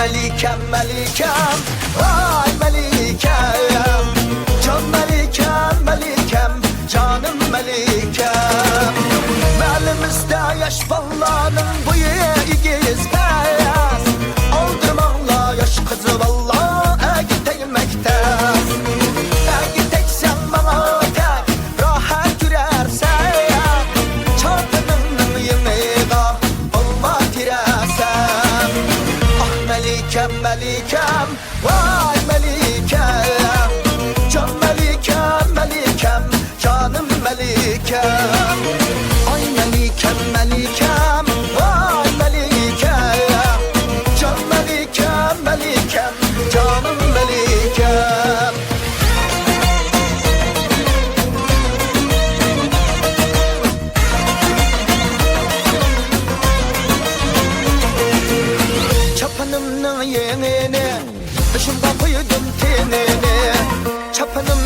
Melikem melikem vay melikem Can melikem melikem canım melikem Melimizde yaş ballanın boyu igiz beyaz Aldırmağla yaş kızı valla giteyim mektez Gidek sen bana tek rahat yürersen Çarpının yemeğe olma diresen Melikem melikem vay melikem Can melikem melikem canım melikem Ay melikem melikem vay melikem Can melikem melikem canım melikem Çapanımın yeğenini Başımda koydum tenini Çapanım